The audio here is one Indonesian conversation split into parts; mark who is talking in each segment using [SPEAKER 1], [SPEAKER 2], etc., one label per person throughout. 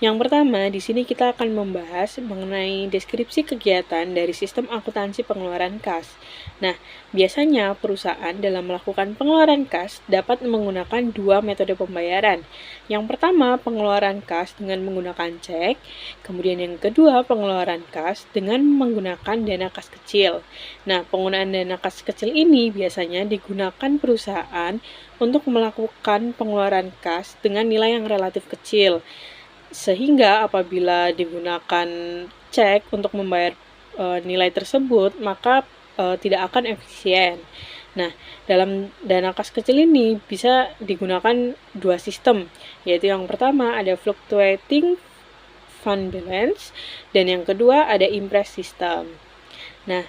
[SPEAKER 1] Yang pertama, di sini kita akan membahas mengenai deskripsi kegiatan dari sistem akuntansi pengeluaran kas. Nah, biasanya perusahaan dalam melakukan pengeluaran kas dapat menggunakan dua metode pembayaran. Yang pertama, pengeluaran kas dengan menggunakan cek, kemudian yang kedua, pengeluaran kas dengan menggunakan dana kas kecil. Nah, penggunaan dana kas kecil ini biasanya digunakan perusahaan untuk melakukan pengeluaran kas dengan nilai yang relatif kecil. Sehingga apabila digunakan cek untuk membayar nilai tersebut, maka tidak akan efisien. Nah, dalam dana kas kecil ini bisa digunakan dua sistem, yaitu yang pertama ada fluctuating fund balance, dan yang kedua ada impress system. Nah,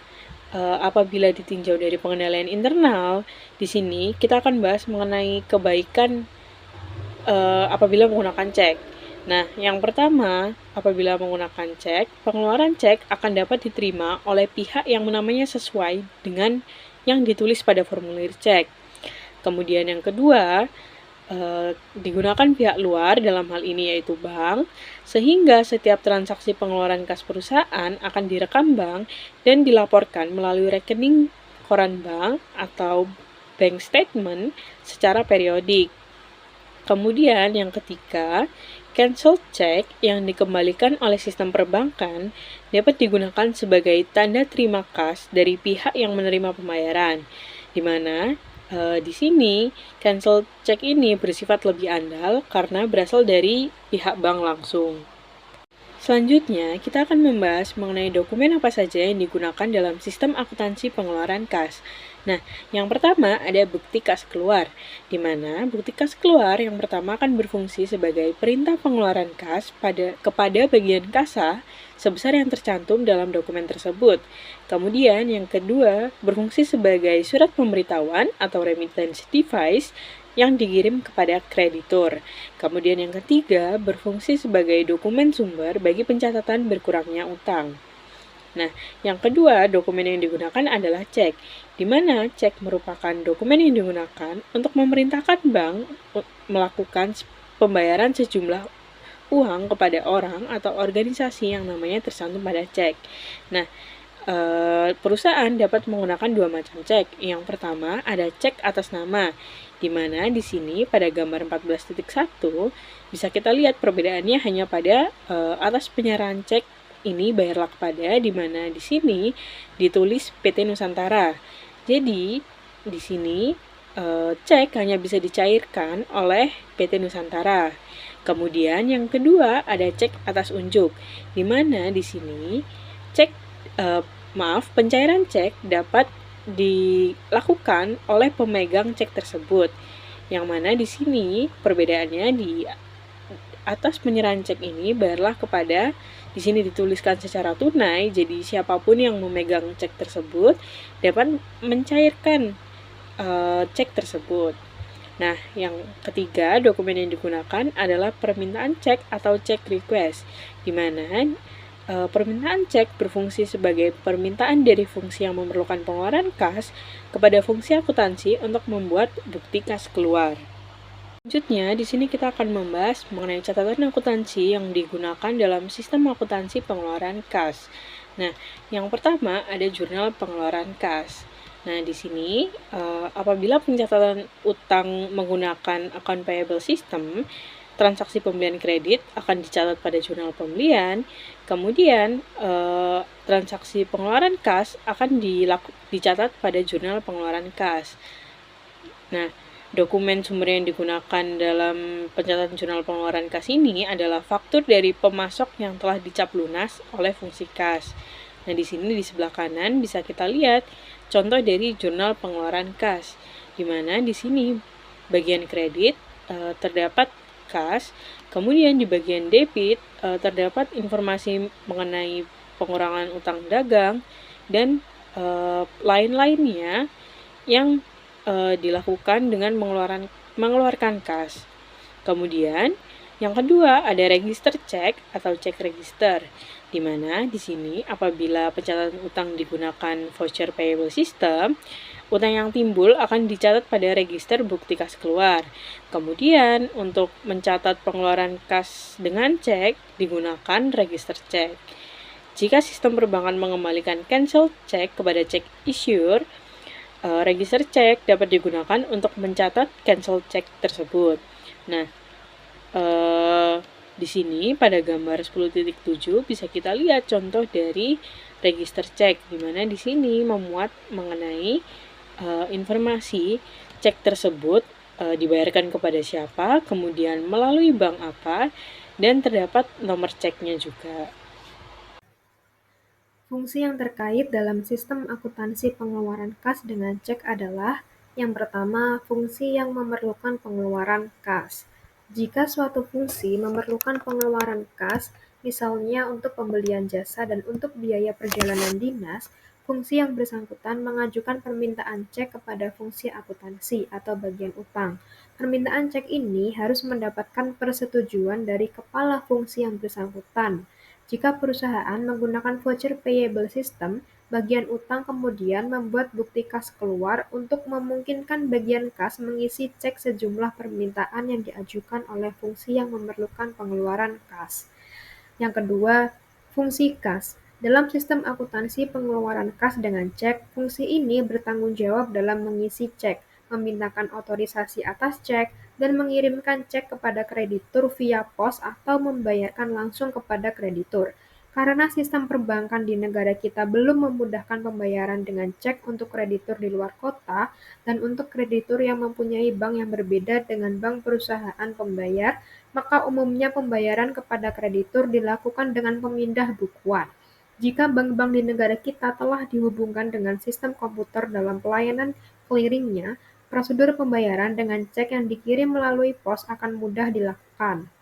[SPEAKER 1] apabila ditinjau dari pengendalian internal, di sini kita akan bahas mengenai kebaikan apabila menggunakan cek. Nah, yang pertama, apabila menggunakan cek, pengeluaran cek akan dapat diterima oleh pihak yang namanya sesuai dengan yang ditulis pada formulir cek. Kemudian yang kedua, digunakan pihak luar, dalam hal ini yaitu bank, sehingga setiap transaksi pengeluaran kas perusahaan akan direkam bank dan dilaporkan melalui rekening koran bank atau bank statement secara periodik. Kemudian yang ketiga, cancel check yang dikembalikan oleh sistem perbankan dapat digunakan sebagai tanda terima kas dari pihak yang menerima pembayaran, di mana di sini cancel check ini bersifat lebih andal karena berasal dari pihak bank langsung. Selanjutnya, kita akan membahas mengenai dokumen apa saja yang digunakan dalam sistem akuntansi pengeluaran kas. Nah, yang pertama ada bukti kas keluar, di mana bukti kas keluar yang pertama akan berfungsi sebagai perintah pengeluaran kas kepada bagian kasa sebesar yang tercantum dalam dokumen tersebut. Kemudian, yang kedua berfungsi sebagai surat pemberitahuan atau remittance device yang dikirim kepada kreditur. Kemudian yang ketiga, berfungsi sebagai dokumen sumber bagi pencatatan berkurangnya utang. Nah, yang kedua, dokumen yang digunakan adalah cek, di mana cek merupakan dokumen yang digunakan untuk memerintahkan bank melakukan pembayaran sejumlah uang kepada orang atau organisasi yang namanya tercantum pada cek. Nah, perusahaan dapat menggunakan dua macam cek. Yang pertama ada cek atas nama, di mana di sini pada gambar 14.1 bisa kita lihat perbedaannya hanya pada atas penyerahan cek ini bayarlah kepada, di mana di sini ditulis PT Nusantara. Jadi di sini cek hanya bisa dicairkan oleh PT Nusantara. Kemudian yang kedua ada cek atas unjuk, di mana di sini pencairan cek dapat dilakukan oleh pemegang cek tersebut. Yang mana di sini perbedaannya di atas penyerahan cek ini bayarlah kepada, di sini dituliskan secara tunai, jadi siapapun yang memegang cek tersebut dapat mencairkan cek tersebut. Nah, yang ketiga, dokumen yang digunakan adalah permintaan cek atau cek request, di mana permintaan cek berfungsi sebagai permintaan dari fungsi yang memerlukan pengeluaran kas kepada fungsi akuntansi untuk membuat bukti kas keluar. Selanjutnya, di sini kita akan membahas mengenai catatan akuntansi yang digunakan dalam sistem akuntansi pengeluaran kas. Nah, yang pertama ada jurnal pengeluaran kas. Nah, di sini apabila pencatatan utang menggunakan account payable system, transaksi pembelian kredit akan dicatat pada jurnal pembelian. Kemudian transaksi pengeluaran kas akan dicatat pada jurnal pengeluaran kas. Nah, dokumen sumber yang digunakan dalam pencatatan jurnal pengeluaran kas ini adalah faktur dari pemasok yang telah dicap lunas oleh fungsi kas. Nah, di sini di sebelah kanan bisa kita lihat contoh dari jurnal pengeluaran kas, di mana di sini bagian kredit terdapat kas, kemudian di bagian debit terdapat informasi mengenai pengurangan utang dagang dan lain-lainnya yang dilakukan dengan mengeluarkan kas. Kemudian yang kedua ada register cek atau cek register, di mana di sini apabila pencatatan utang digunakan voucher payable system, utang yang timbul akan dicatat pada register bukti kas keluar. Kemudian, untuk mencatat pengeluaran kas dengan cek, digunakan register cek. Jika sistem perbankan mengembalikan cancel cek kepada cek issuer, register cek dapat digunakan untuk mencatat cancel cek tersebut. Nah, di sini pada gambar 10.7 bisa kita lihat contoh dari register cek, di mana di sini memuat mengenai informasi cek tersebut dibayarkan kepada siapa, kemudian melalui bank apa, dan terdapat nomor ceknya juga.
[SPEAKER 2] Fungsi yang terkait dalam sistem akuntansi pengeluaran kas dengan cek adalah yang pertama, fungsi yang memerlukan pengeluaran kas. Jika suatu fungsi memerlukan pengeluaran kas, misalnya untuk pembelian jasa dan untuk biaya perjalanan dinas, fungsi yang bersangkutan mengajukan permintaan cek kepada fungsi akuntansi atau bagian utang. Permintaan cek ini harus mendapatkan persetujuan dari kepala fungsi yang bersangkutan. Jika perusahaan menggunakan voucher payable system, bagian utang kemudian membuat bukti kas keluar untuk memungkinkan bagian kas mengisi cek sejumlah permintaan yang diajukan oleh fungsi yang memerlukan pengeluaran kas. Yang kedua, fungsi kas. Dalam sistem akuntansi pengeluaran kas dengan cek, fungsi ini bertanggung jawab dalam mengisi cek, memintakan otorisasi atas cek, dan mengirimkan cek kepada kreditur via pos atau membayarkan langsung kepada kreditur. Karena sistem perbankan di negara kita belum memudahkan pembayaran dengan cek untuk kreditur di luar kota dan untuk kreditur yang mempunyai bank yang berbeda dengan bank perusahaan pembayar, maka umumnya pembayaran kepada kreditur dilakukan dengan pemindah bukuan. Jika bank-bank di negara kita telah dihubungkan dengan sistem komputer dalam pelayanan clearingnya, prosedur pembayaran dengan cek yang dikirim melalui pos akan mudah dilakukan.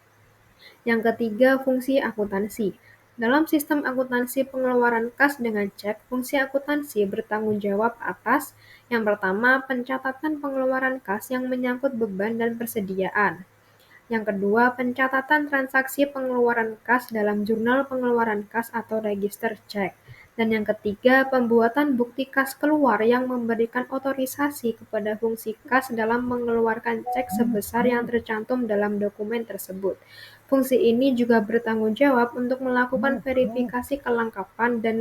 [SPEAKER 2] Yang ketiga, fungsi akuntansi. Dalam sistem akuntansi pengeluaran kas dengan cek, fungsi akuntansi bertanggung jawab atas yang pertama, pencatatan pengeluaran kas yang menyangkut beban dan persediaan. Yang kedua, pencatatan transaksi pengeluaran kas dalam jurnal pengeluaran kas atau register cek. Dan yang ketiga, pembuatan bukti kas keluar yang memberikan otorisasi kepada fungsi kas dalam mengeluarkan cek sebesar yang tercantum dalam dokumen tersebut. Fungsi ini juga bertanggung jawab untuk melakukan verifikasi kelengkapan dan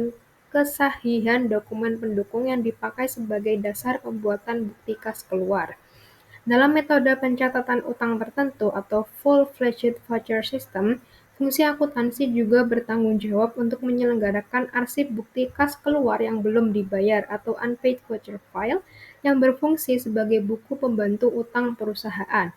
[SPEAKER 2] kesahihan dokumen pendukung yang dipakai sebagai dasar pembuatan bukti kas keluar. Dalam metode pencatatan utang tertentu atau full-fledged voucher system, fungsi akuntansi juga bertanggung jawab untuk menyelenggarakan arsip bukti kas keluar yang belum dibayar atau unpaid voucher file yang berfungsi sebagai buku pembantu utang perusahaan.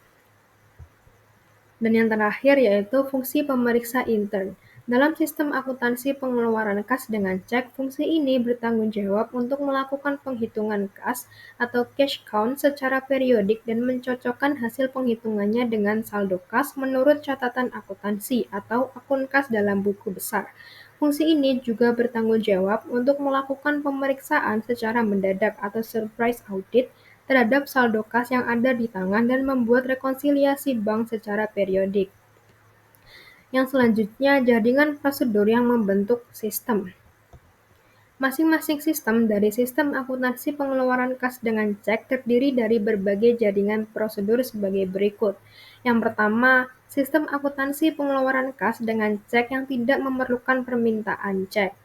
[SPEAKER 2] Dan yang terakhir yaitu fungsi pemeriksa intern. Dalam sistem akuntansi pengeluaran kas dengan cek, fungsi ini bertanggung jawab untuk melakukan penghitungan kas atau cash count secara periodik dan mencocokkan hasil penghitungannya dengan saldo kas menurut catatan akuntansi atau akun kas dalam buku besar. Fungsi ini juga bertanggung jawab untuk melakukan pemeriksaan secara mendadak atau surprise audit terhadap saldo kas yang ada di tangan dan membuat rekonsiliasi bank secara periodik. Yang selanjutnya, jaringan prosedur yang membentuk sistem. Masing-masing sistem dari sistem akuntansi pengeluaran kas dengan cek terdiri dari berbagai jaringan prosedur sebagai berikut. Yang pertama, sistem akuntansi pengeluaran kas dengan cek yang tidak memerlukan permintaan cek.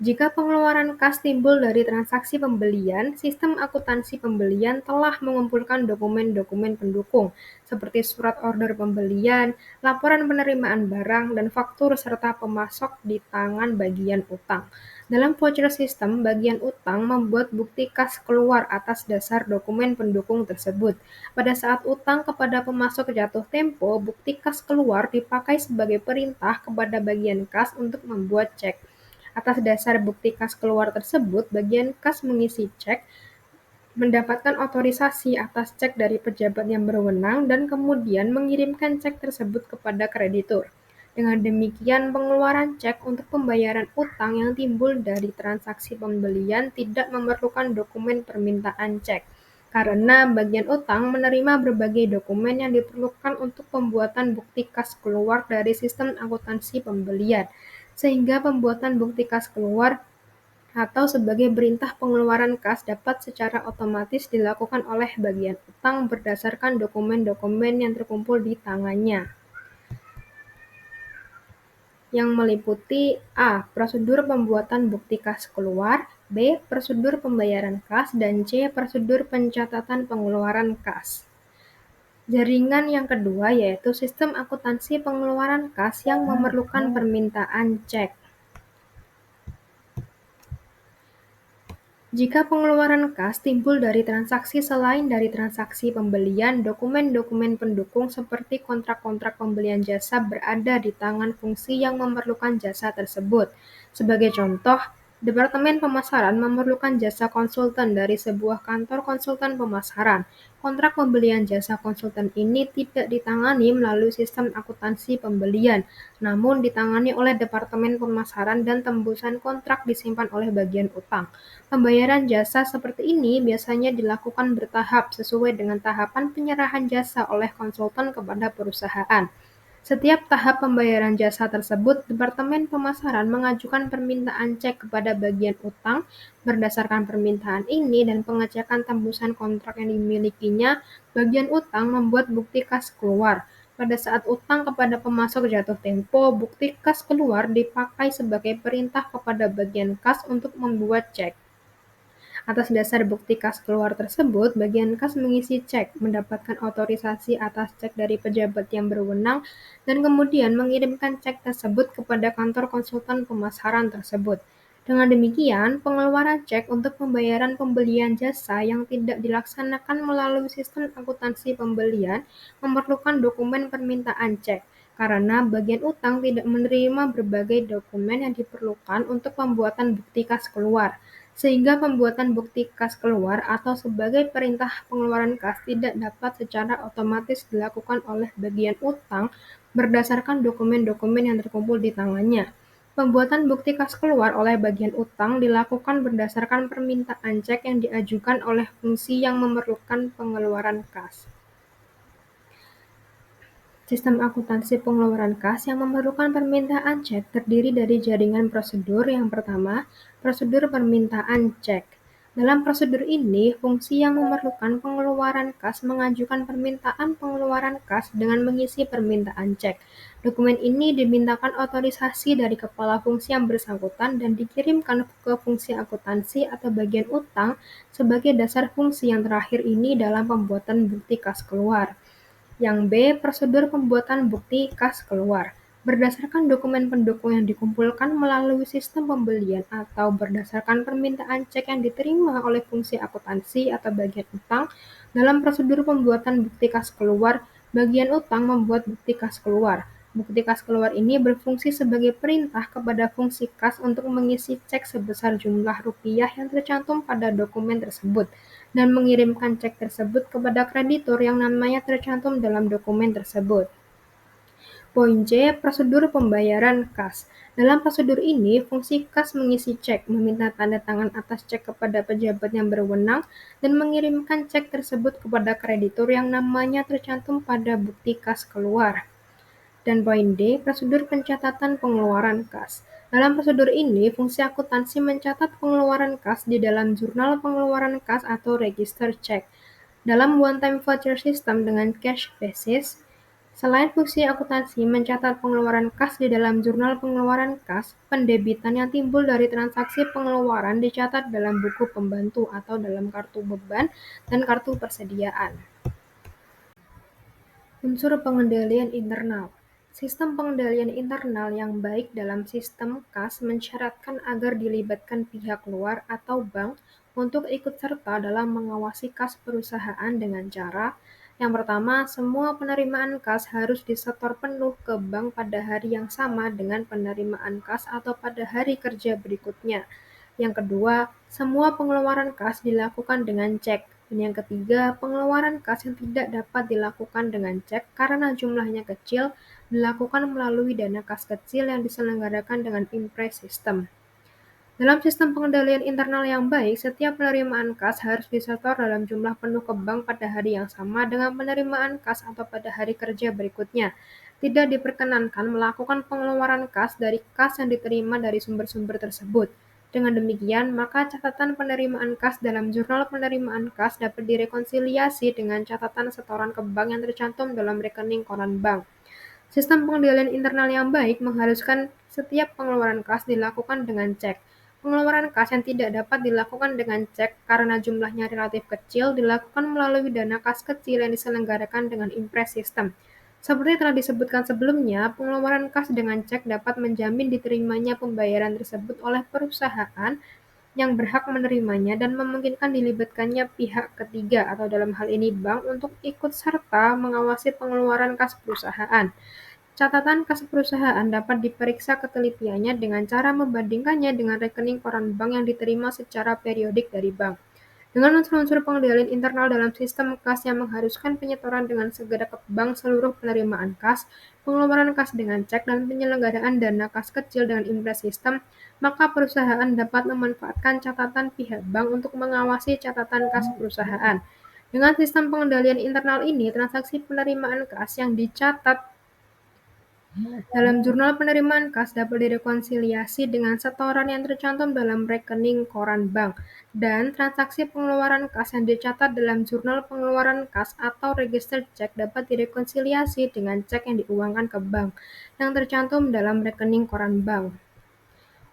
[SPEAKER 2] Jika pengeluaran kas timbul dari transaksi pembelian, sistem akuntansi pembelian telah mengumpulkan dokumen-dokumen pendukung, seperti surat order pembelian, laporan penerimaan barang, dan faktur serta pemasok di tangan bagian utang. Dalam voucher system, bagian utang membuat bukti kas keluar atas dasar dokumen pendukung tersebut. Pada saat utang kepada pemasok jatuh tempo, bukti kas keluar dipakai sebagai perintah kepada bagian kas untuk membuat cek. Atas dasar bukti kas keluar tersebut, bagian kas mengisi cek, mendapatkan otorisasi atas cek dari pejabat yang berwenang, dan kemudian mengirimkan cek tersebut kepada kreditur. Dengan demikian, pengeluaran cek untuk pembayaran utang yang timbul dari transaksi pembelian tidak memerlukan dokumen permintaan cek, karena bagian utang menerima berbagai dokumen yang diperlukan untuk pembuatan bukti kas keluar dari sistem akuntansi pembelian. sehingga pembuatan bukti kas keluar atau sebagai perintah pengeluaran kas dapat secara otomatis dilakukan oleh bagian utang berdasarkan dokumen-dokumen yang terkumpul di tangannya, yang meliputi A. Prosedur pembuatan bukti kas keluar, B. Prosedur pembayaran kas, dan C. Prosedur pencatatan pengeluaran kas. Jaringan yang kedua yaitu sistem akuntansi pengeluaran kas yang memerlukan permintaan cek. Jika pengeluaran kas timbul dari transaksi selain dari transaksi pembelian, dokumen-dokumen pendukung seperti kontrak-kontrak pembelian jasa berada di tangan fungsi yang memerlukan jasa tersebut. Sebagai contoh, Departemen Pemasaran memerlukan jasa konsultan dari sebuah kantor konsultan pemasaran. Kontrak pembelian jasa konsultan ini tidak ditangani melalui sistem akuntansi pembelian, namun ditangani oleh Departemen Pemasaran dan tembusan kontrak disimpan oleh bagian utang. Pembayaran jasa seperti ini biasanya dilakukan bertahap sesuai dengan tahapan penyerahan jasa oleh konsultan kepada perusahaan. Setiap tahap pembayaran jasa tersebut, Departemen Pemasaran mengajukan permintaan cek kepada bagian utang. Berdasarkan permintaan ini dan pengecekan tembusan kontrak yang dimilikinya, bagian utang membuat bukti kas keluar. Pada saat utang kepada pemasok jatuh tempo, bukti kas keluar dipakai sebagai perintah kepada bagian kas untuk membuat cek. Atas dasar bukti kas keluar tersebut, bagian kas mengisi cek, mendapatkan otorisasi atas cek dari pejabat yang berwenang, dan kemudian mengirimkan cek tersebut kepada kantor konsultan pemasaran tersebut. Dengan demikian, pengeluaran cek untuk pembayaran pembelian jasa yang tidak dilaksanakan melalui sistem akuntansi pembelian memerlukan dokumen permintaan cek, karena bagian utang tidak menerima berbagai dokumen yang diperlukan untuk pembuatan bukti kas keluar, sehingga pembuatan bukti kas keluar atau sebagai perintah pengeluaran kas tidak dapat secara otomatis dilakukan oleh bagian utang berdasarkan dokumen-dokumen yang terkumpul di tangannya. Pembuatan bukti kas keluar oleh bagian utang dilakukan berdasarkan permintaan cek yang diajukan oleh fungsi yang memerlukan pengeluaran kas. Sistem akuntansi pengeluaran kas yang memerlukan permintaan cek terdiri dari jaringan prosedur. Yang pertama, prosedur permintaan cek. Dalam prosedur ini, fungsi yang memerlukan pengeluaran kas mengajukan permintaan pengeluaran kas dengan mengisi permintaan cek. Dokumen ini dimintakan otorisasi dari kepala fungsi yang bersangkutan dan dikirimkan ke fungsi akuntansi atau bagian utang sebagai dasar fungsi yang terakhir ini dalam pembuatan bukti kas keluar. Yang B. Prosedur pembuatan bukti kas keluar. Berdasarkan dokumen pendukung yang dikumpulkan melalui sistem pembelian atau berdasarkan permintaan cek yang diterima oleh fungsi akuntansi atau bagian utang, dalam prosedur pembuatan bukti kas keluar, bagian utang membuat bukti kas keluar. Bukti kas keluar ini berfungsi sebagai perintah kepada fungsi kas untuk mengisi cek sebesar jumlah rupiah yang tercantum pada dokumen tersebut dan mengirimkan cek tersebut kepada kreditur yang namanya tercantum dalam dokumen tersebut. Poin C. Prosedur pembayaran kas. Dalam prosedur ini, fungsi kas mengisi cek, meminta tanda tangan atas cek kepada pejabat yang berwenang, dan mengirimkan cek tersebut kepada kreditur yang namanya tercantum pada bukti kas keluar. Dan poin D. Prosedur pencatatan pengeluaran kas. Dalam prosedur ini, fungsi akuntansi mencatat pengeluaran kas di dalam jurnal pengeluaran kas atau register cek. Dalam one-time voucher system dengan cash basis, selain fungsi akuntansi mencatat pengeluaran kas di dalam jurnal pengeluaran kas, pendebitan yang timbul dari transaksi pengeluaran dicatat dalam buku pembantu atau dalam kartu beban dan kartu persediaan. Unsur pengendalian internal. Sistem pengendalian internal yang baik dalam sistem kas mensyaratkan agar dilibatkan pihak luar atau bank untuk ikut serta dalam mengawasi kas perusahaan dengan cara: yang pertama, semua penerimaan kas harus disetor penuh ke bank pada hari yang sama dengan penerimaan kas atau pada hari kerja berikutnya. Yang kedua, semua pengeluaran kas dilakukan dengan cek. Dan yang ketiga, pengeluaran kas yang tidak dapat dilakukan dengan cek karena jumlahnya kecil dilakukan melalui dana kas kecil yang diselenggarakan dengan impres sistem. Dalam sistem pengendalian internal yang baik, setiap penerimaan kas harus disetor dalam jumlah penuh ke bank pada hari yang sama dengan penerimaan kas atau pada hari kerja berikutnya. Tidak diperkenankan melakukan pengeluaran kas dari kas yang diterima dari sumber-sumber tersebut. Dengan demikian, maka catatan penerimaan kas dalam jurnal penerimaan kas dapat direkonsiliasi dengan catatan setoran ke bank yang tercantum dalam rekening koran bank. Sistem pengendalian internal yang baik mengharuskan setiap pengeluaran kas dilakukan dengan cek. Pengeluaran kas yang tidak dapat dilakukan dengan cek karena jumlahnya relatif kecil dilakukan melalui dana kas kecil yang diselenggarakan dengan Impres System. Seperti telah disebutkan sebelumnya, pengeluaran kas dengan cek dapat menjamin diterimanya pembayaran tersebut oleh perusahaan yang berhak menerimanya dan memungkinkan dilibatkannya pihak ketiga atau dalam hal ini bank untuk ikut serta mengawasi pengeluaran kas perusahaan. Catatan kas perusahaan dapat diperiksa ketelitiannya dengan cara membandingkannya dengan rekening koran bank yang diterima secara periodik dari bank. Dengan unsur-unsur pengendalian internal dalam sistem kas yang mengharuskan penyetoran dengan segera ke bank seluruh penerimaan kas, pengeluaran kas dengan cek, dan penyelenggaraan dana kas kecil dengan Impres System, maka perusahaan dapat memanfaatkan catatan pihak bank untuk mengawasi catatan kas perusahaan. Dengan sistem pengendalian internal ini, transaksi penerimaan kas yang dicatat dalam jurnal penerimaan kas dapat direkonsiliasi dengan setoran yang tercantum dalam rekening koran bank, dan transaksi pengeluaran kas yang dicatat dalam jurnal pengeluaran kas atau register cek dapat direkonsiliasi dengan cek yang diuangkan ke bank yang tercantum dalam rekening koran bank.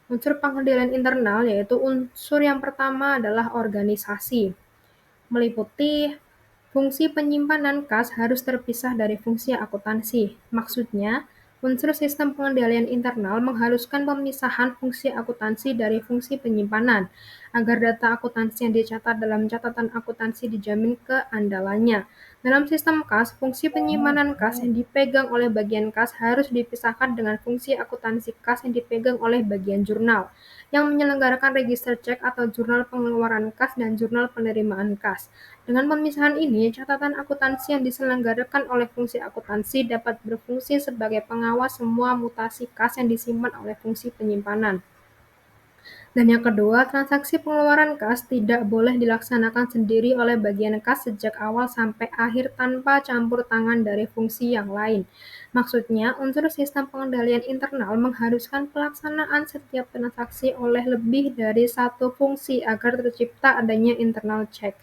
[SPEAKER 2] Unsur pengendalian internal yaitu unsur yang pertama adalah organisasi, meliputi fungsi penyimpanan kas harus terpisah dari fungsi akuntansi. Maksudnya, unsur sistem pengendalian internal mengharuskan pemisahan fungsi akuntansi dari fungsi penyimpanan, agar data akuntansi yang dicatat dalam catatan akuntansi dijamin keandalannya. Dalam sistem kas, fungsi penyimpanan kas yang dipegang oleh bagian kas harus dipisahkan dengan fungsi akuntansi kas yang dipegang oleh bagian jurnal, yang menyelenggarakan register cek atau jurnal pengeluaran kas dan jurnal penerimaan kas. Dengan pemisahan ini, catatan akuntansi yang diselenggarakan oleh fungsi akuntansi dapat berfungsi sebagai pengawas semua mutasi kas yang disimpan oleh fungsi penyimpanan. Dan yang kedua, transaksi pengeluaran kas tidak boleh dilaksanakan sendiri oleh bagian kas sejak awal sampai akhir tanpa campur tangan dari fungsi yang lain. Maksudnya, unsur sistem pengendalian internal mengharuskan pelaksanaan setiap transaksi oleh lebih dari satu fungsi agar tercipta adanya internal check.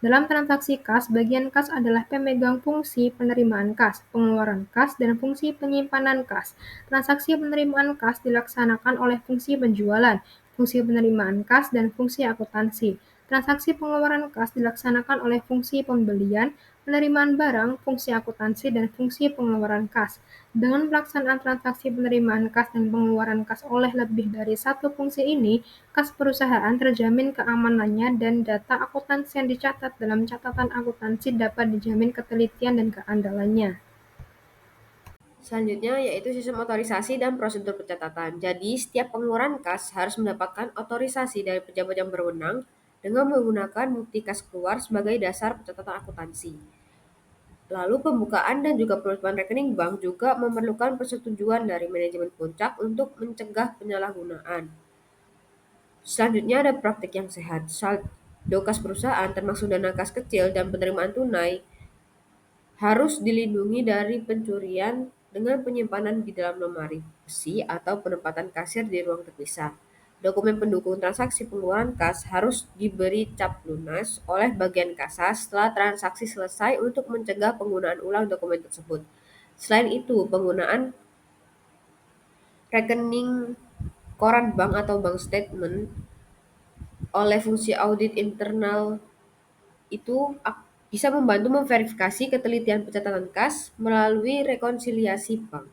[SPEAKER 2] Dalam transaksi kas, bagian kas adalah pemegang fungsi penerimaan kas, pengeluaran kas, dan fungsi penyimpanan kas. Transaksi penerimaan kas dilaksanakan oleh fungsi penjualan, fungsi penerimaan kas, dan fungsi akuntansi. Transaksi pengeluaran kas dilaksanakan oleh fungsi pembelian, penerimaan barang, fungsi akuntansi, dan fungsi pengeluaran kas. Dengan pelaksanaan transaksi penerimaan kas dan pengeluaran kas oleh lebih dari satu fungsi ini, kas perusahaan terjamin keamanannya dan data akuntansi yang dicatat dalam catatan akuntansi dapat dijamin ketelitian dan keandalannya.
[SPEAKER 3] Selanjutnya yaitu sistem otorisasi dan prosedur pencatatan. Jadi, setiap pengeluaran kas harus mendapatkan otorisasi dari pejabat yang berwenang dengan menggunakan bukti kas keluar sebagai dasar pencatatan akuntansi. Lalu pembukaan dan juga penutupan rekening bank juga memerlukan persetujuan dari manajemen puncak untuk mencegah penyalahgunaan. Selanjutnya ada praktik yang sehat. Saldo kas perusahaan termasuk dana kas kecil dan penerimaan tunai harus dilindungi dari pencurian dengan penyimpanan di dalam lemari besi atau penempatan kasir di ruang terpisah. Dokumen pendukung transaksi pengeluaran kas harus diberi cap lunas oleh bagian kasas setelah transaksi selesai untuk mencegah penggunaan ulang dokumen tersebut. Selain itu, penggunaan rekening koran bank atau bank statement oleh fungsi audit internal itu bisa membantu memverifikasi ketelitian pencatatan kas melalui rekonsiliasi bank.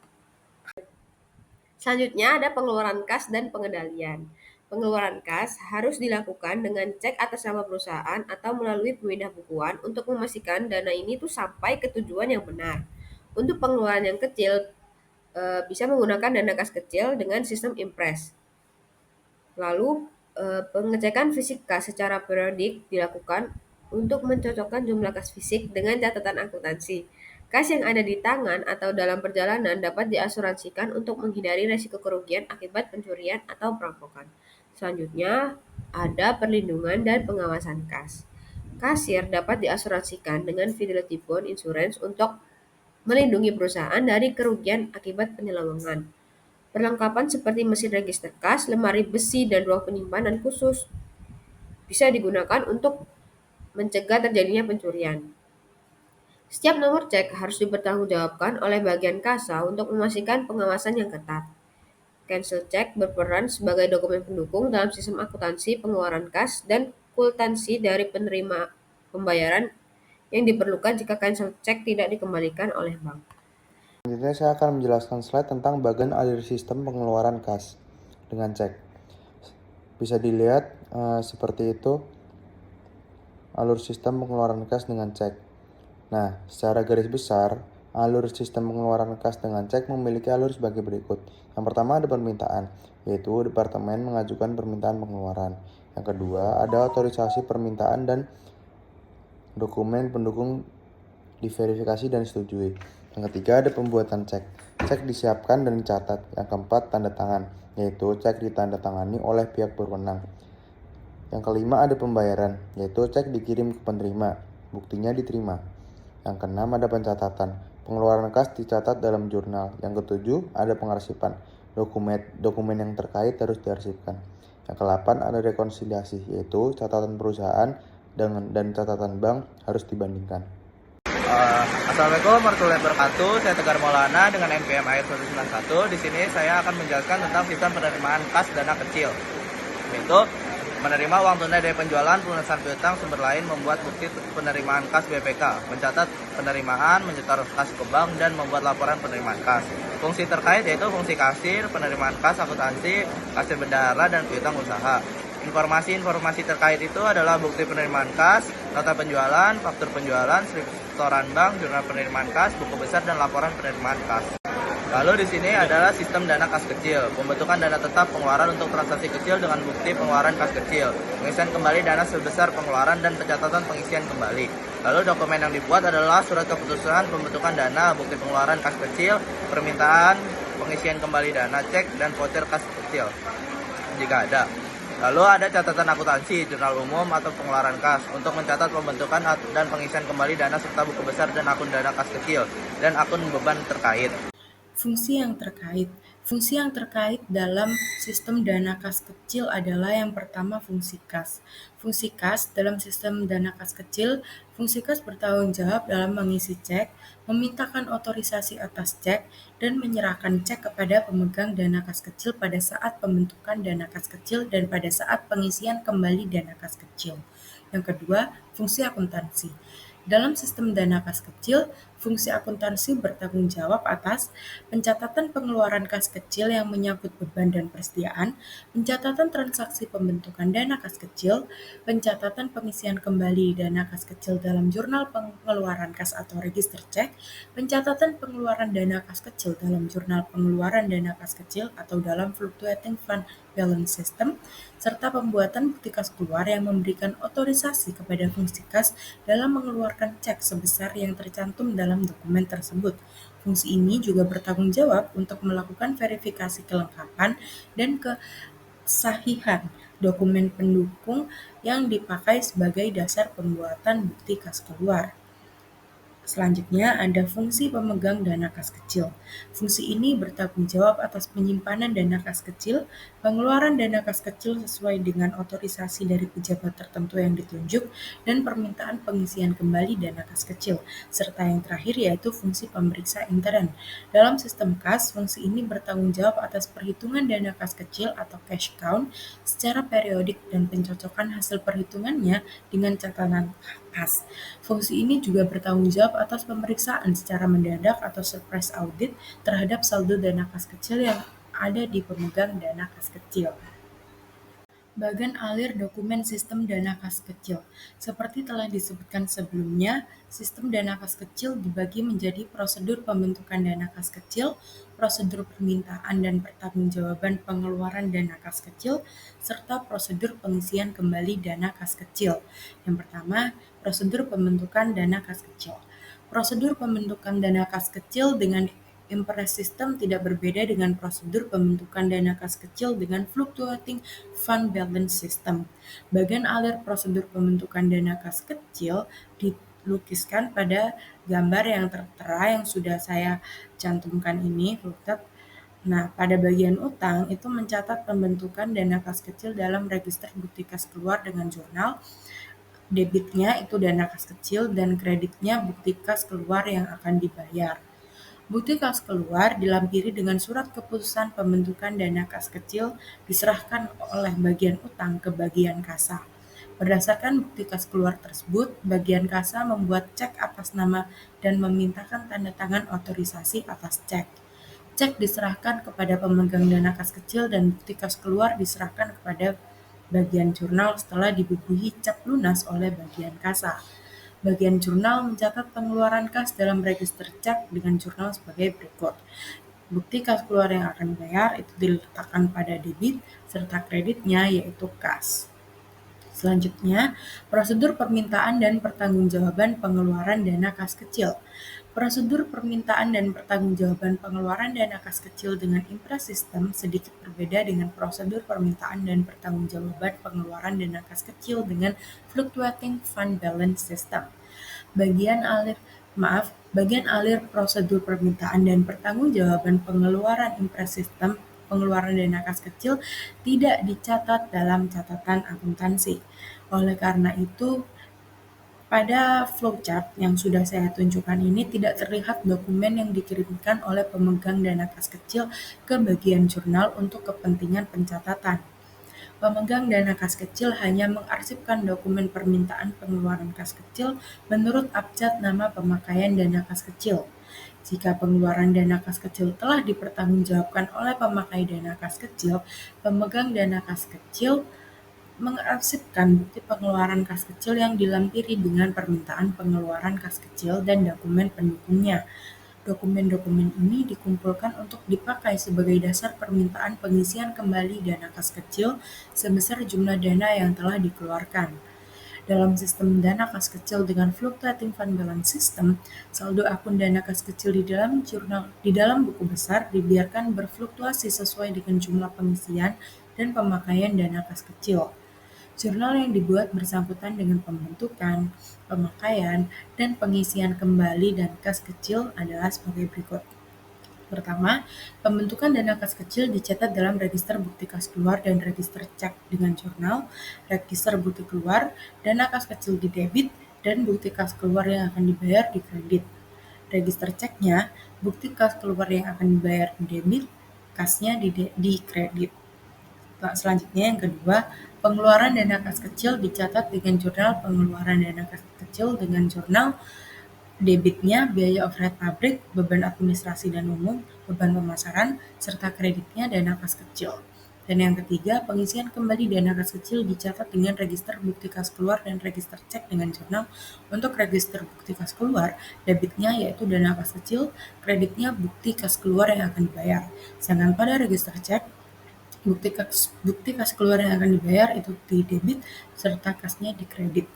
[SPEAKER 3] Selanjutnya ada pengeluaran kas dan pengendalian. Pengeluaran kas harus dilakukan dengan cek atas nama perusahaan atau melalui pemindah bukuan untuk memastikan dana ini tuh sampai ke tujuan yang benar. Untuk pengeluaran yang kecil bisa menggunakan dana kas kecil dengan sistem Impres. Lalu pengecekan fisik kas secara periodik dilakukan untuk mencocokkan jumlah kas fisik dengan catatan akuntansi. Kas yang ada di tangan atau dalam perjalanan dapat diasuransikan untuk menghindari risiko kerugian akibat pencurian atau perampokan. Selanjutnya ada perlindungan dan pengawasan kas. Kasir dapat diasuransikan dengan Fidelity Bond Insurance untuk melindungi perusahaan dari kerugian akibat penyelewengan. Perlengkapan seperti mesin register kas, lemari besi, dan ruang penyimpanan khusus bisa digunakan untuk mencegah terjadinya pencurian. Setiap nomor cek harus dipertanggungjawabkan oleh bagian kasa untuk memastikan pengawasan yang ketat. Cancel check berperan sebagai dokumen pendukung dalam sistem akuntansi pengeluaran kas dan kultansi dari penerima pembayaran yang diperlukan jika cancel check tidak dikembalikan oleh bank.
[SPEAKER 4] Selanjutnya saya akan menjelaskan slide tentang bagian alir sistem pengeluaran kas dengan cek. Bisa dilihat seperti itu alur sistem pengeluaran kas dengan cek. Nah, secara garis besar, alur sistem pengeluaran kas dengan cek memiliki alur sebagai berikut. Yang pertama ada permintaan, yaitu departemen mengajukan permintaan pengeluaran. Yang kedua ada otorisasi permintaan dan dokumen pendukung diverifikasi dan disetujui. Yang ketiga ada pembuatan cek. Cek disiapkan dan dicatat. Yang keempat tanda tangan, yaitu cek ditandatangani oleh pihak berwenang. Yang kelima ada pembayaran, yaitu cek dikirim ke penerima, buktinya diterima. Yang keenam ada pencatatan, pengeluaran kas dicatat dalam jurnal. Yang ketujuh ada pengarsipan, dokumen yang terkait harus diarsipkan. Yang kedelapan ada rekonsiliasi, yaitu catatan perusahaan dan catatan bank harus dibandingkan.
[SPEAKER 5] Assalamualaikum warahmatullahi wabarakatuh. Saya Tegar Maulana dengan NPM AIR 191. Di sini saya akan menjelaskan tentang sistem penerimaan kas dana kecil, yaitu menerima uang tunai dari penjualan, pelunasan piutang, sumber lain, membuat bukti penerimaan kas BPK, mencatat penerimaan, menyetor kas ke bank, dan membuat laporan penerimaan kas. Fungsi terkait yaitu fungsi kasir, penerimaan kas, akuntansi, kasir bendahara, dan piutang usaha. Informasi terkait itu adalah bukti penerimaan kas, nota penjualan, faktur penjualan, setoran bank, jurnal penerimaan kas, buku besar, dan laporan penerimaan kas. Lalu di sini adalah sistem dana kas kecil, pembentukan dana tetap pengeluaran untuk transaksi kecil dengan bukti pengeluaran kas kecil, pengisian kembali dana sebesar pengeluaran dan pencatatan pengisian kembali. Lalu dokumen yang dibuat adalah surat keputusan pembentukan dana, bukti pengeluaran kas kecil, permintaan pengisian kembali dana, cek, dan voucher kas kecil jika ada. Lalu ada catatan akuntansi, jurnal umum atau pengeluaran kas untuk mencatat pembentukan dan pengisian kembali dana serta buku besar dan akun dana kas kecil dan akun beban terkait.
[SPEAKER 1] Fungsi yang terkait dalam sistem dana kas kecil adalah yang pertama fungsi kas. Fungsi kas dalam sistem dana kas kecil, fungsi kas bertanggung jawab dalam mengisi cek, memintakan otorisasi atas cek, dan menyerahkan cek kepada pemegang dana kas kecil pada saat pembentukan dana kas kecil dan pada saat pengisian kembali dana kas kecil. Yang kedua, fungsi akuntansi. Dalam sistem dana kas kecil, fungsi akuntansi bertanggung jawab atas pencatatan pengeluaran kas kecil yang menyangkut beban dan persediaan, pencatatan transaksi pembentukan dana kas kecil, pencatatan pengisian kembali dana kas kecil dalam jurnal pengeluaran kas atau register cek, pencatatan pengeluaran dana kas kecil dalam jurnal pengeluaran dana kas kecil atau dalam fluctuating fund balance system, serta pembuatan bukti kas keluar yang memberikan otorisasi kepada fungsi kas dalam mengeluarkan cek sebesar yang tercantum dalam dokumen tersebut. Fungsi ini juga bertanggung jawab untuk melakukan verifikasi kelengkapan dan kesahihan dokumen pendukung yang dipakai sebagai dasar pembuatan bukti kas keluar. Selanjutnya ada fungsi pemegang dana kas kecil. Fungsi ini bertanggung jawab atas penyimpanan dana kas kecil, pengeluaran dana kas kecil sesuai dengan otorisasi dari pejabat tertentu yang ditunjuk, dan permintaan pengisian kembali dana kas kecil. Serta yang terakhir yaitu fungsi pemeriksa intern. Dalam sistem kas, fungsi ini bertanggung jawab atas perhitungan dana kas kecil atau cash count secara periodik dan pencocokan hasil perhitungannya dengan catatan kas. Fungsi ini juga bertanggung jawab atas pemeriksaan secara mendadak atau surprise audit terhadap saldo dana kas kecil yang ada di pemegang dana kas kecil. Bagan alir dokumen sistem dana kas kecil. Seperti telah disebutkan sebelumnya, sistem dana kas kecil dibagi menjadi prosedur pembentukan dana kas kecil, prosedur permintaan dan pertanggungjawaban pengeluaran dana kas kecil, serta prosedur pengisian kembali dana kas kecil. Yang pertama, prosedur pembentukan dana kas kecil. Prosedur pembentukan dana kas kecil dengan Impress System tidak berbeda dengan prosedur pembentukan dana kas kecil dengan Fluctuating Fund Balance System. Bagian alir prosedur pembentukan dana kas kecil
[SPEAKER 6] dilukiskan pada gambar yang tertera yang sudah saya cantumkan ini, flowchart. Nah, pada bagian utang itu mencatat pembentukan dana kas kecil dalam register bukti kas keluar dengan jurnal. Debitnya itu dana kas kecil dan kreditnya bukti kas keluar yang akan dibayar. Bukti kas keluar dilampiri dengan surat keputusan pembentukan dana kas kecil diserahkan oleh bagian utang ke bagian kasa. Berdasarkan bukti kas keluar tersebut, bagian kasa membuat cek atas nama dan memintakan tanda tangan otorisasi atas cek. Cek diserahkan kepada pemegang dana kas kecil dan bukti kas keluar diserahkan kepada bagian jurnal setelah dibubuhi cap lunas oleh bagian kasa. Bagian jurnal mencatat pengeluaran kas dalam register cek dengan jurnal sebagai berikut. Bukti kas keluar yang akan dibayar itu diletakkan pada debit serta kreditnya yaitu kas. Selanjutnya, prosedur permintaan dan pertanggungjawaban pengeluaran dana kas kecil. Prosedur permintaan dan pertanggungjawaban pengeluaran dana kas kecil dengan Impress System sedikit berbeda dengan prosedur permintaan dan pertanggungjawaban pengeluaran dana kas kecil dengan Fluctuating Fund Balance System. Bagian alir prosedur permintaan dan pertanggungjawaban pengeluaran Impress System pengeluaran dana kas kecil tidak dicatat dalam catatan akuntansi. Oleh karena itu, pada flowchart yang sudah saya tunjukkan ini tidak terlihat dokumen yang dikirimkan oleh pemegang dana kas kecil ke bagian jurnal untuk kepentingan pencatatan. Pemegang dana kas kecil hanya mengarsipkan dokumen permintaan pengeluaran kas kecil menurut abjad nama pemakaian dana kas kecil. Jika pengeluaran dana kas kecil telah dipertanggungjawabkan oleh pemakai dana kas kecil, pemegang dana kas kecil mengarsipkan bukti pengeluaran kas kecil yang dilampiri dengan permintaan pengeluaran kas kecil dan dokumen pendukungnya. Dokumen-dokumen ini dikumpulkan untuk dipakai sebagai dasar permintaan pengisian kembali dana kas kecil sebesar jumlah dana yang telah dikeluarkan. Dalam sistem dana kas kecil dengan Fluctuating Fund Balance System, saldo akun dana kas kecil di dalam buku besar dibiarkan berfluktuasi sesuai dengan jumlah pengisian dan pemakaian dana kas kecil. Jurnal yang dibuat bersangkutan dengan pembentukan, pemakaian, dan pengisian kembali dan kas kecil adalah sebagai berikut. Pertama, pembentukan dana kas kecil dicatat dalam register bukti kas keluar dan register cek dengan jurnal, register bukti keluar, dana kas kecil di debit, dan bukti kas keluar yang akan dibayar di kredit. Register ceknya, bukti kas keluar yang akan dibayar di debit, kasnya di kredit. Selanjutnya yang kedua, pengeluaran dana kas kecil dicatat dengan jurnal pengeluaran dana kas kecil dengan jurnal debitnya biaya overhead pabrik, beban administrasi dan umum, beban pemasaran, serta kreditnya dana kas kecil. Dan yang ketiga, pengisian kembali dana kas kecil dicatat dengan register bukti kas keluar dan register cek dengan jurnal. Untuk register bukti kas keluar, debitnya yaitu dana kas kecil, kreditnya bukti kas keluar yang akan dibayar. Sedangkan pada register cek, bukti kas keluar yang akan dibayar itu di debit serta kasnya di kredit.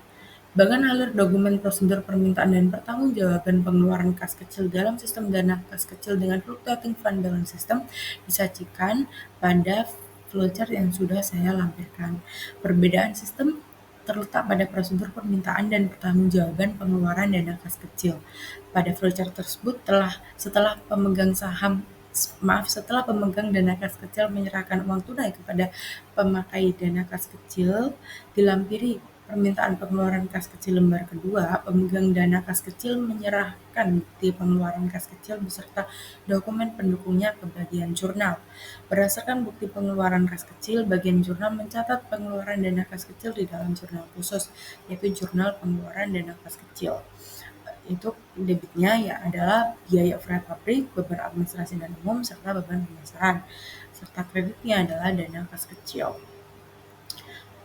[SPEAKER 6] Bagan alir dokumen prosedur permintaan dan pertanggungjawaban pengeluaran kas kecil dalam sistem dana kas kecil dengan Fluctuating Fund Balance System disajikan pada flowchart yang sudah saya lampirkan. Perbedaan sistem terletak pada prosedur permintaan dan pertanggungjawaban pengeluaran dana kas kecil. Pada flowchart tersebut setelah pemegang dana kas kecil menyerahkan uang tunai kepada pemakai dana kas kecil, dilampiri permintaan pengeluaran kas kecil lembar kedua, pemegang dana kas kecil menyerahkan bukti pengeluaran kas kecil beserta dokumen pendukungnya ke bagian jurnal. Berdasarkan bukti pengeluaran kas kecil, bagian jurnal mencatat pengeluaran dana kas kecil di dalam jurnal khusus, yaitu jurnal pengeluaran dana kas kecil. Itu debitnya ya adalah biaya overhead pabrik, beban administrasi dan umum, serta beban pemasaran. Serta kreditnya adalah dana kas kecil.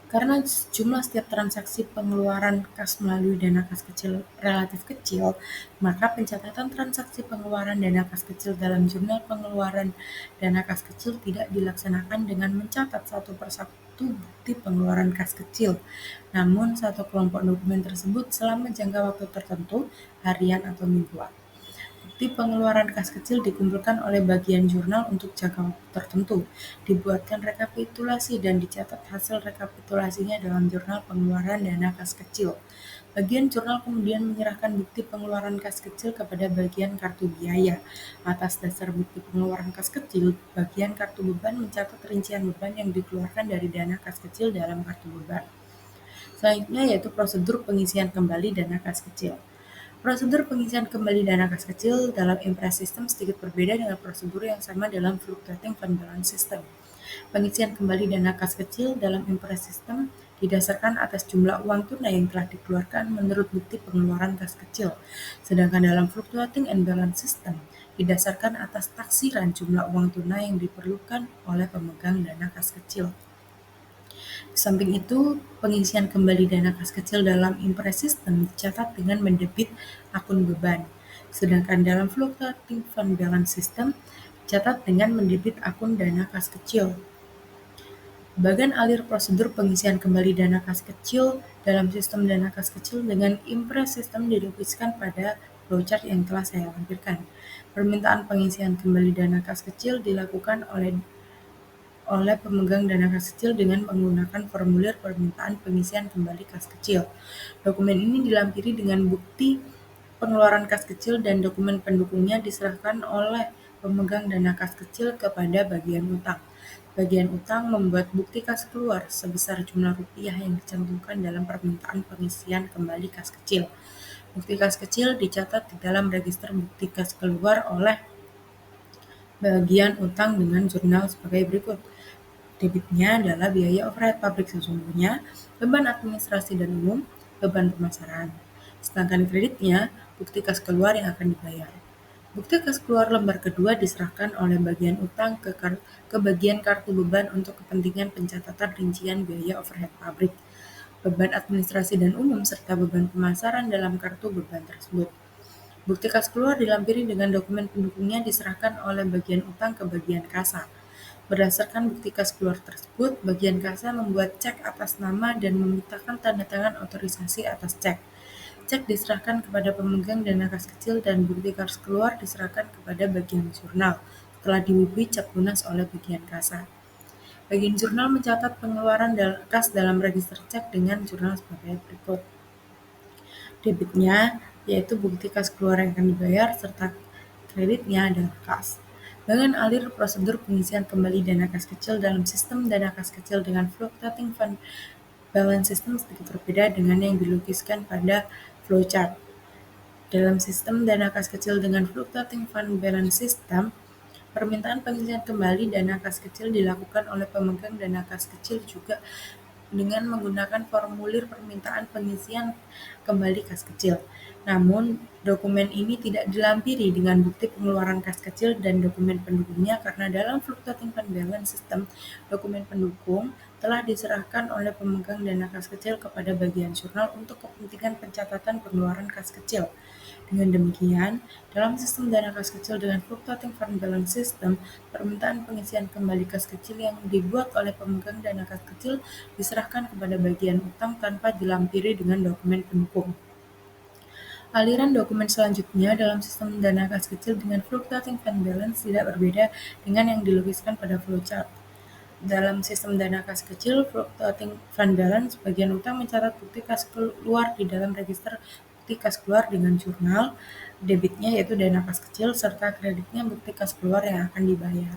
[SPEAKER 6] Karena jumlah setiap transaksi pengeluaran kas melalui dana kas kecil relatif kecil, maka pencatatan transaksi pengeluaran dana kas kecil dalam jurnal pengeluaran dana kas kecil tidak dilaksanakan dengan mencatat satu persatu bukti pengeluaran kas kecil. Namun, satu kelompok dokumen tersebut selama jangka waktu tertentu, harian atau mingguan. Bukti pengeluaran kas kecil dikumpulkan oleh bagian jurnal untuk jangka waktu tertentu, dibuatkan rekapitulasi dan dicatat hasil rekapitulasinya dalam jurnal pengeluaran dana kas kecil. Bagian jurnal kemudian menyerahkan bukti pengeluaran kas kecil kepada bagian kartu biaya. Atas dasar bukti pengeluaran kas kecil, bagian kartu beban mencatat rincian beban yang dikeluarkan dari dana kas kecil dalam kartu beban. Selanjutnya yaitu prosedur pengisian kembali dana kas kecil. Prosedur pengisian kembali dana kas kecil dalam Impress System sedikit berbeda dengan prosedur yang sama dalam Fluctuating Fund Balance System. Pengisian kembali dana kas kecil dalam Impress System didasarkan atas jumlah uang tunai yang telah dikeluarkan menurut bukti pengeluaran kas kecil, sedangkan dalam Fluctuating and Balance System didasarkan atas taksiran jumlah uang tunai yang diperlukan oleh pemegang dana kas kecil. Di samping itu, pengisian kembali dana kas kecil dalam Impress System dicatat dengan mendebit akun beban, sedangkan dalam Fluctuating Fund Balance System dicatat dengan mendebit akun dana kas kecil. Bagan alir prosedur pengisian kembali dana kas kecil dalam sistem dana kas kecil dengan Impress System dilukiskan pada flowchart yang telah saya lampirkan. Permintaan pengisian kembali dana kas kecil dilakukan oleh pemegang dana kas kecil dengan menggunakan formulir permintaan pengisian kembali kas kecil. Dokumen ini dilampiri dengan bukti pengeluaran kas kecil dan dokumen pendukungnya diserahkan oleh pemegang dana kas kecil kepada bagian utang. Bagian utang membuat bukti kas keluar sebesar jumlah rupiah yang dicantumkan dalam permintaan pengisian kembali kas kecil. Bukti kas kecil dicatat di dalam register bukti kas keluar oleh bagian utang dengan jurnal sebagai berikut. Debitnya adalah biaya overhead pabrik sesungguhnya, beban administrasi dan umum, beban pemasaran. Sedangkan kreditnya, bukti kas keluar yang akan dibayar. Bukti kas keluar lembar kedua diserahkan oleh bagian utang ke bagian kartu beban untuk kepentingan pencatatan rincian biaya overhead pabrik, beban administrasi dan umum, serta beban pemasaran dalam kartu beban tersebut. Bukti kas keluar dilampiri dengan dokumen pendukungnya diserahkan oleh bagian utang ke bagian kasa. Berdasarkan bukti kas keluar tersebut, bagian kasa membuat cek atas nama dan memintakan tanda tangan otorisasi atas cek. Cek diserahkan kepada pemegang dana kas kecil dan bukti kas keluar diserahkan kepada bagian jurnal setelah diwujui cek lunas oleh bagian kasa. Bagian jurnal mencatat pengeluaran kas dalam register cek dengan jurnal sebagai berikut. Debitnya yaitu bukti kas keluar yang akan dibayar serta kreditnya adalah kas. Dengan alir prosedur pengisian kembali dana kas kecil dalam sistem dana kas kecil dengan Fluctuating Fund Balance System sedikit berbeda dengan yang dilukiskan pada flowchart. Dalam sistem dana kas kecil dengan Fluctuating Fund Balance System, permintaan pengisian kembali dana kas kecil dilakukan oleh pemegang dana kas kecil juga dengan menggunakan formulir permintaan pengisian kembali kas kecil. Namun, dokumen ini tidak dilampiri dengan bukti pengeluaran kas kecil dan dokumen pendukungnya karena dalam Fluctuating Fund Balance System, dokumen pendukung telah diserahkan oleh pemegang dana kas kecil kepada bagian jurnal untuk kepentingan pencatatan pengeluaran kas kecil. Dengan demikian, dalam sistem dana kas kecil dengan Fluctuating Fund Balance System, permintaan pengisian kembali kas kecil yang dibuat oleh pemegang dana kas kecil diserahkan kepada bagian utang tanpa dilampiri dengan dokumen pendukung. Aliran dokumen selanjutnya dalam sistem dana kas kecil dengan Fluctuating Fund Balance tidak berbeda dengan yang dilukiskan pada flowchart. Dalam sistem dana kas kecil, Fluctuating Fund Balance, bagian utang mencatat bukti kas keluar di dalam register bukti kas keluar dengan jurnal, debitnya yaitu dana kas kecil, serta kreditnya bukti kas keluar yang akan dibayar.